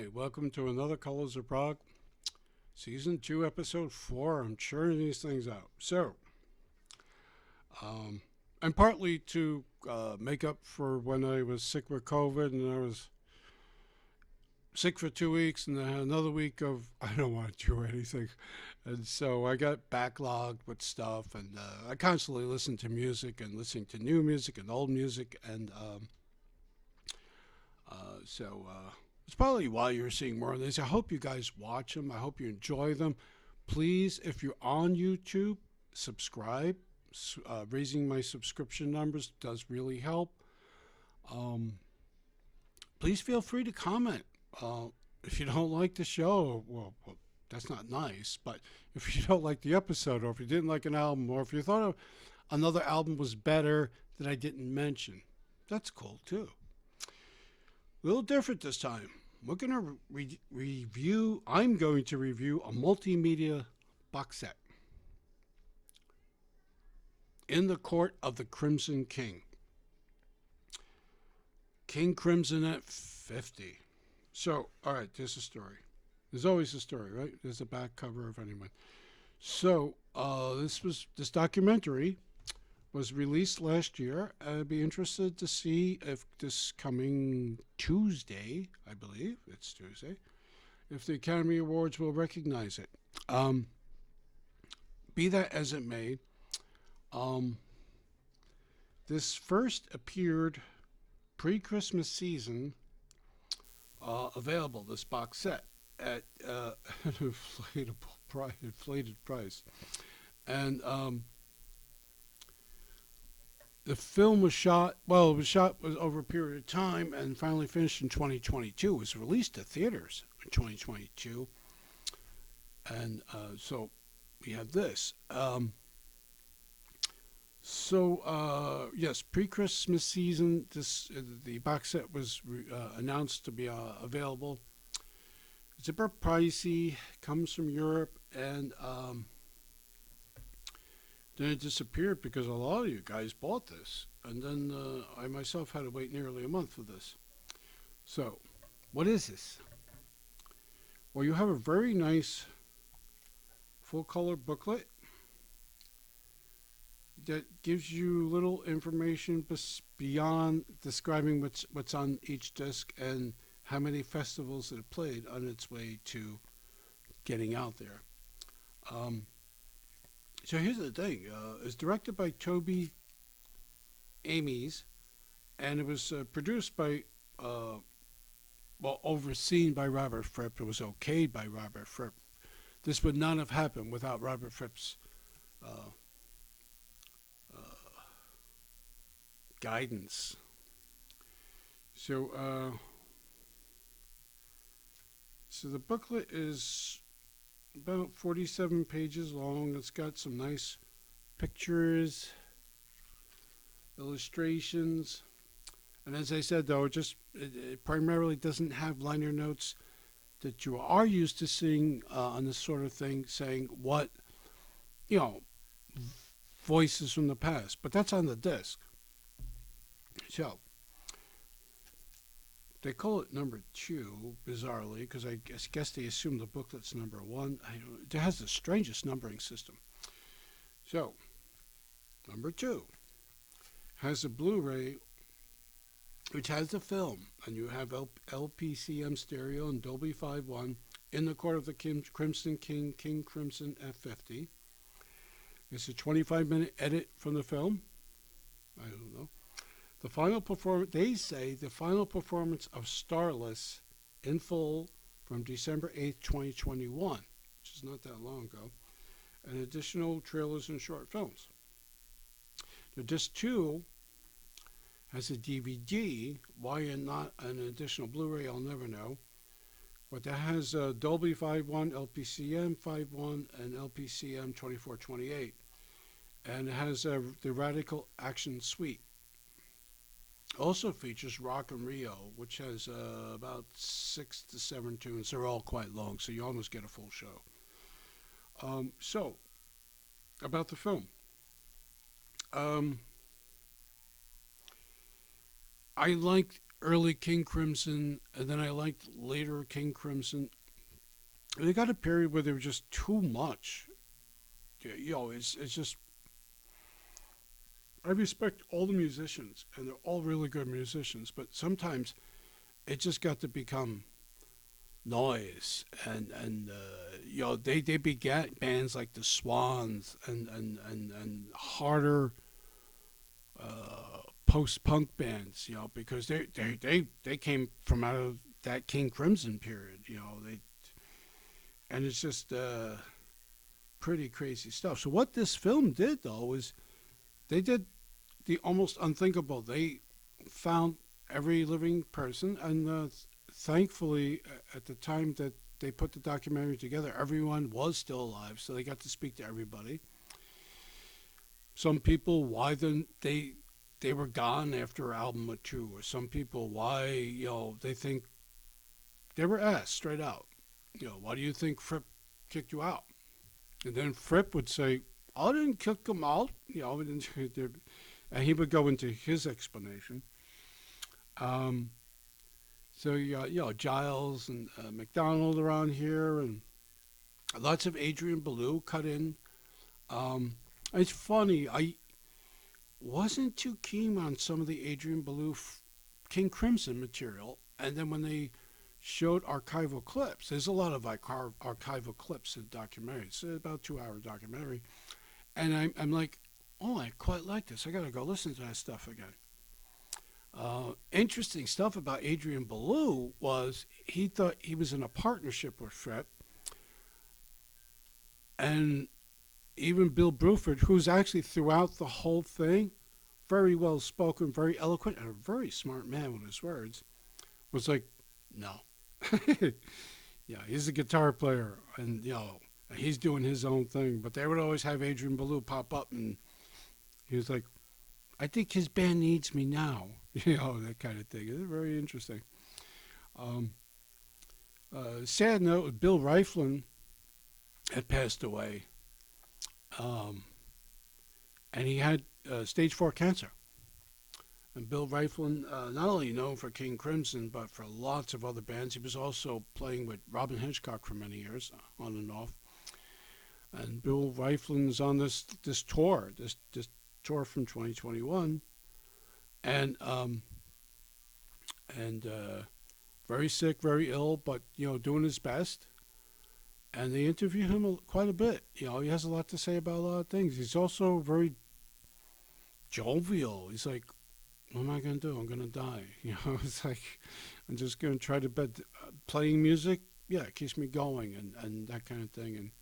Hi, welcome to another Colors of Prog, Season 2, Episode 4. I'm churning these things out. Um, and partly to make up for when I was sick with COVID and I was sick for 2 weeks and then I had another week of I don't want to do anything. And so I got backlogged with stuff and I constantly listen to music and listening to new music and old music. And it's probably why you're seeing more of these. I hope you guys watch them. I hope you enjoy them. Please, if you're on YouTube, subscribe. Raising my subscription numbers does really help. Um, Please feel free to comment. If you don't like the show, well, that's not nice. But if you don't like the episode, or if you didn't like an album, or if you thought another album was better that I didn't mention, that's cool too. A little different this time. We're going to review, I'm going to review a multimedia box set. In the Court of the Crimson King. King Crimson at 50. So, all right, there's a story. There's always a story, right? There's a back cover of anyone. So, this documentary was released last year. I'd be interested to see if this coming Tuesday, I believe it's Tuesday, if the Academy Awards will recognize it. Be that as it may, this first appeared pre-Christmas season, available, this box set, at an inflated price. And the film was shot over a period of time and finally finished in 2022. It was released to theaters in 2022. And so we have this. Yes, pre-Christmas season, the box set was announced to be available. It's a bit pricey, comes from Europe, and then it disappeared because a lot of you guys bought this. And then I myself had to wait nearly a month for this. So, what is this? Well, you have a very nice full-color booklet that gives you little information beyond describing what's on each disc and how many festivals it played on its way to getting out there. So here's the thing. It's directed by Toby Amies, and it was produced by, overseen by Robert Fripp. It was okayed by Robert Fripp. This would not have happened without Robert Fripp's guidance. So the booklet is about 47 pages long. It's got some nice pictures, illustrations, and as I said, though, it primarily doesn't have liner notes that you are used to seeing on this sort of thing, saying what, voices from the past, but that's on the disc. So, they call it number 2, bizarrely, because I guess they assume the booklet's number 1. It has the strangest numbering system. So, number 2 has a Blu-ray, which has the film, and you have LPCM stereo and Dolby 5.1 in the Court of the Crimson King, King Crimson F50. It's a 25-minute edit from the film. I don't know. The final performance, they say, the final performance of Starless in full from December 8th, 2021, which is not that long ago, and additional trailers and short films. The disc 2 has a DVD. Why not an additional Blu-ray, I'll never know. But that has Dolby 5.1, LPCM 5.1, and LPCM 2428. And it has the Radical Action Suite. Also features Rock and Rio, which has about 6 to 7 tunes. They're all quite long, so you almost get a full show. So, about the film. I liked early King Crimson, and then I liked later King Crimson. They got a period where they were just too much. It's just I respect all the musicians, and they're all really good musicians. But sometimes it just got to become noise, and they begat bands like the Swans and harder post punk bands, because they came from out of that King Crimson period, and it's just pretty crazy stuff. So what this film did though was they did the almost unthinkable. They found every living person, and thankfully, at the time that they put the documentary together, everyone was still alive, so they got to speak to everybody. Some people, why they were gone after an album or two, or some people, why they think they were asked straight out, why do you think Fripp kicked you out? And then Fripp would say, I didn't kick him out, and he would go into his explanation. So you got Giles and McDonald around here, and lots of Adrian Belew cut in. It's funny, I wasn't too keen on some of the Adrian Belew King Crimson material, and then when they showed archival clips, there's a lot of archival clips in the documentary. It's about a 2-hour documentary, and I'm like, oh, I quite like this. I got to go listen to that stuff again. Interesting stuff about Adrian Belew was he thought he was in a partnership with Fripp, and even Bill Bruford, who's actually throughout the whole thing, very well spoken, very eloquent, and a very smart man with his words, was like, no. Yeah, he's a guitar player, and he's doing his own thing. But they would always have Adrian Belew pop up, and he was like, I think his band needs me now. That kind of thing. It's very interesting. Sad note, Bill Rieflin had passed away. And he had stage 4 cancer. And Bill Rieflin, not only known for King Crimson, but for lots of other bands. He was also playing with Robin Hitchcock for many years, on and off. And Bill Rieflin's on this tour, this tour from 2021, and very sick, very ill, but doing his best. And they interview him quite a bit. He has a lot to say about a lot of things. He's also very jovial. He's like, what am I going to do? I'm going to die. It's like, I'm just going to try to playing music. Yeah, it keeps me going, and that kind of thing.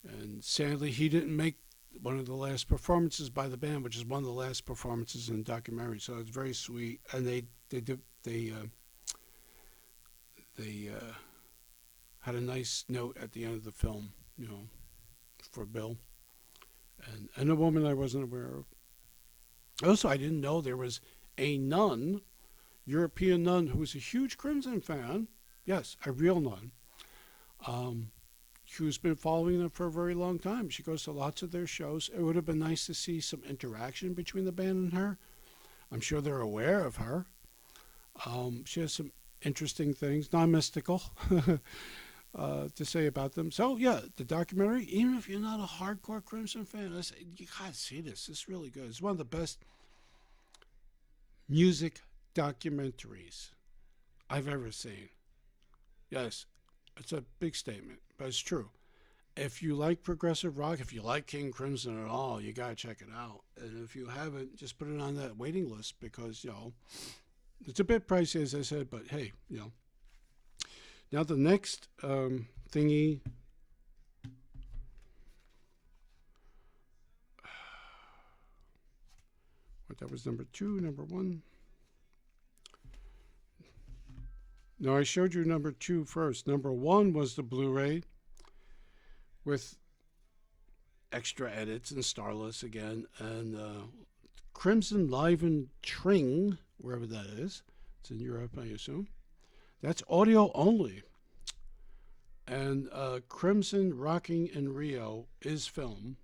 And sadly, he didn't make one of the last performances by the band, which is one of the last performances in the documentary. So it's very sweet. And they had a nice note at the end of the film, for Bill. And a woman I wasn't aware of. Also, I didn't know there was a nun, European nun, who was a huge Crimson fan. Yes, a real nun. Who's been following them for a very long time. She goes to lots of their shows. It would have been nice to see some interaction between the band and her. I'm sure they're aware of her. She has some interesting things, non-mystical, to say about them. So, yeah, the documentary, even if you're not a hardcore Crimson fan, you got to see this. It's really good. It's one of the best music documentaries I've ever seen. Yes, it's a big statement, but it's true. If you like progressive rock, if you like King Crimson at all, you got to check it out. And if you haven't, just put it on that waiting list because, it's a bit pricey, as I said, but hey, Now the next thingy, that was number 2, number 1. No, I showed you number 2 first. Number 1 was the Blu-ray with extra edits and Starless again, and Crimson Live in Tring, wherever that is. It's in Europe, I assume. That's audio only. And Crimson Rocking in Rio is film.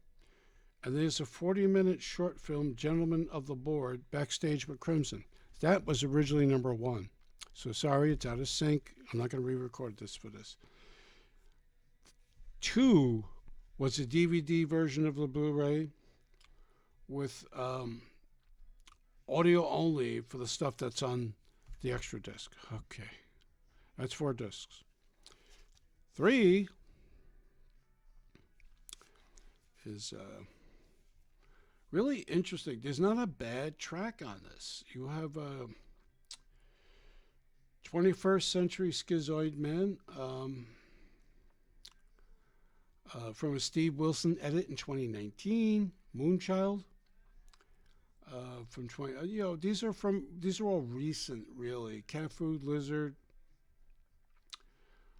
And there's a 40-minute short film, Gentlemen of the Board, Backstage with Crimson. That was originally number one. So sorry, it's out of sync. I'm not going to re-record this for this. 2 was a DVD version of the Blu-ray with audio only for the stuff that's on the extra disc. Okay, that's 4 discs. 3 is really interesting. There's not a bad track on this. You have 21st Century Schizoid Man from a Steve Wilson edit in 2019. Moonchild from 20. These are all recent, really. Cat Food, Lizard,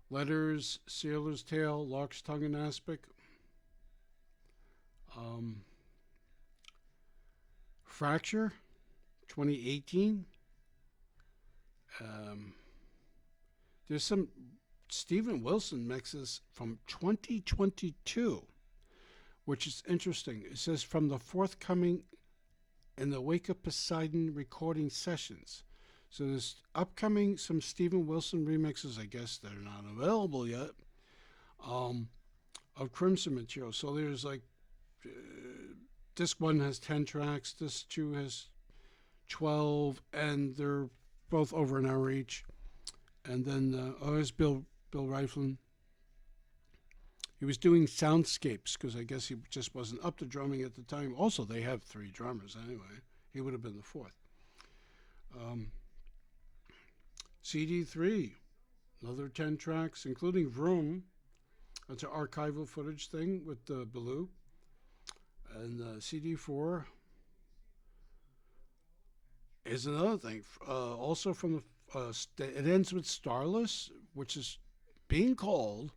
Letters, Sailor's Tale, Lark's Tongue and Aspic. Fracture, 2018. There's some Steven Wilson mixes from 2022, which is interesting. It says from the forthcoming In the Wake of Poseidon recording sessions. So there's upcoming some Steven Wilson remixes, I guess, that are not available yet, of Crimson material. So there's like, disc 1 has 10 tracks, disc 2 has 12, and they're both over an hour each. And then, there's Bill Riflin. He was doing soundscapes because I guess he just wasn't up to drumming at the time. Also, they have 3 drummers anyway. He would have been the 4th. CD3, another 10 tracks, including Vroom. That's an archival footage thing with Baloo. And CD4 is another thing. Also from the, it ends with Starless, which is being called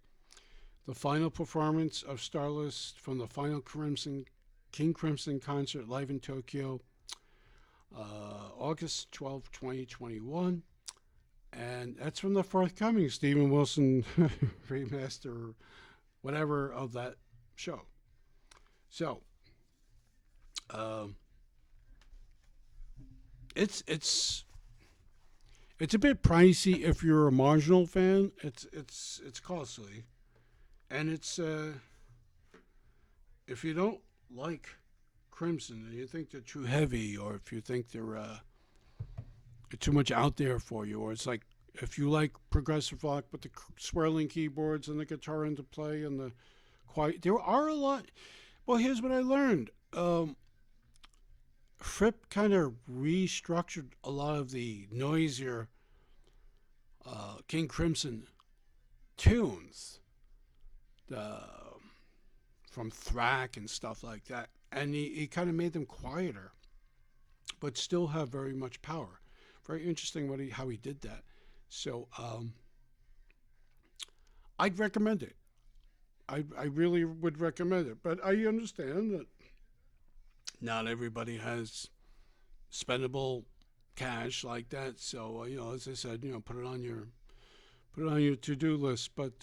the final performance of Starless from the final King Crimson concert live in Tokyo, August 12, 2021. And that's from the forthcoming Steven Wilson remaster, whatever, of that show. So, it's a bit pricey if you're a marginal fan. It's costly, and it's if you don't like Crimson and you think they're too heavy, or if you think they're too much out there for you, or it's like if you like progressive rock with the swirling keyboards and the guitar into play and the quiet, there are a lot. Well, here's what I learned. Fripp kind of restructured a lot of the noisier King Crimson tunes from Thrack and stuff like that, and he kind of made them quieter, but still have very much power. Very interesting how he did that. So I'd recommend it. I really would recommend it, but I understand that not everybody has spendable cash like that. So as I said, put it on your to-do list. But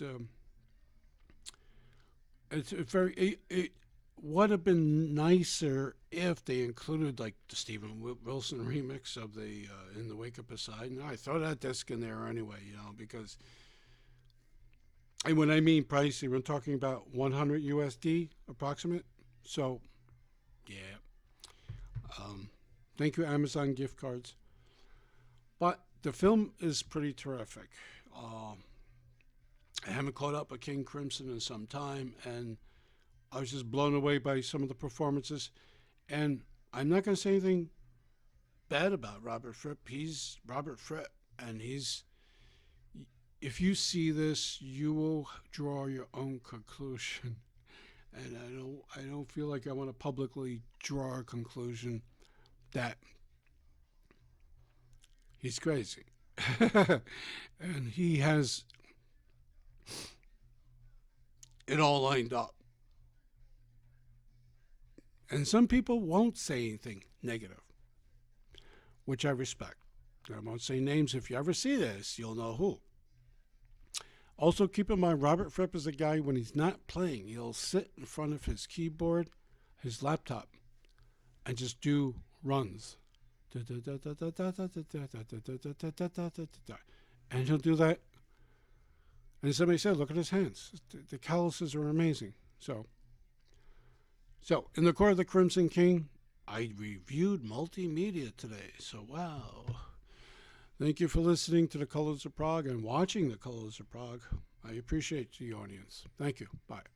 it's very. It would have been nicer if they included like the Steven Wilson remix of the In the Wake of Poseidon. I throw that disc in there anyway, because. And when I mean pricey, we're talking about 100 USD approximate. So, yeah. Thank you, Amazon gift cards. But the film is pretty terrific. I haven't caught up with King Crimson in some time, and I was just blown away by some of the performances. And I'm not going to say anything bad about Robert Fripp. He's Robert Fripp, and if you see this, you will draw your own conclusion. And I don't feel like I want to publicly draw a conclusion that he's crazy. And he has it all lined up. And some people won't say anything negative, which I respect. I won't say names. If you ever see this, you'll know who. Also, keep in mind, Robert Fripp is a guy, when he's not playing, he'll sit in front of his keyboard, his laptop, and just do runs And he'll do that. And somebody said, look at his hands. The calluses are amazing. So in the Court of the Crimson King, I reviewed multimedia today. So, wow. Thank you for listening to The Colors of Prog and watching The Colors of Prog. I appreciate the audience. Thank you. Bye.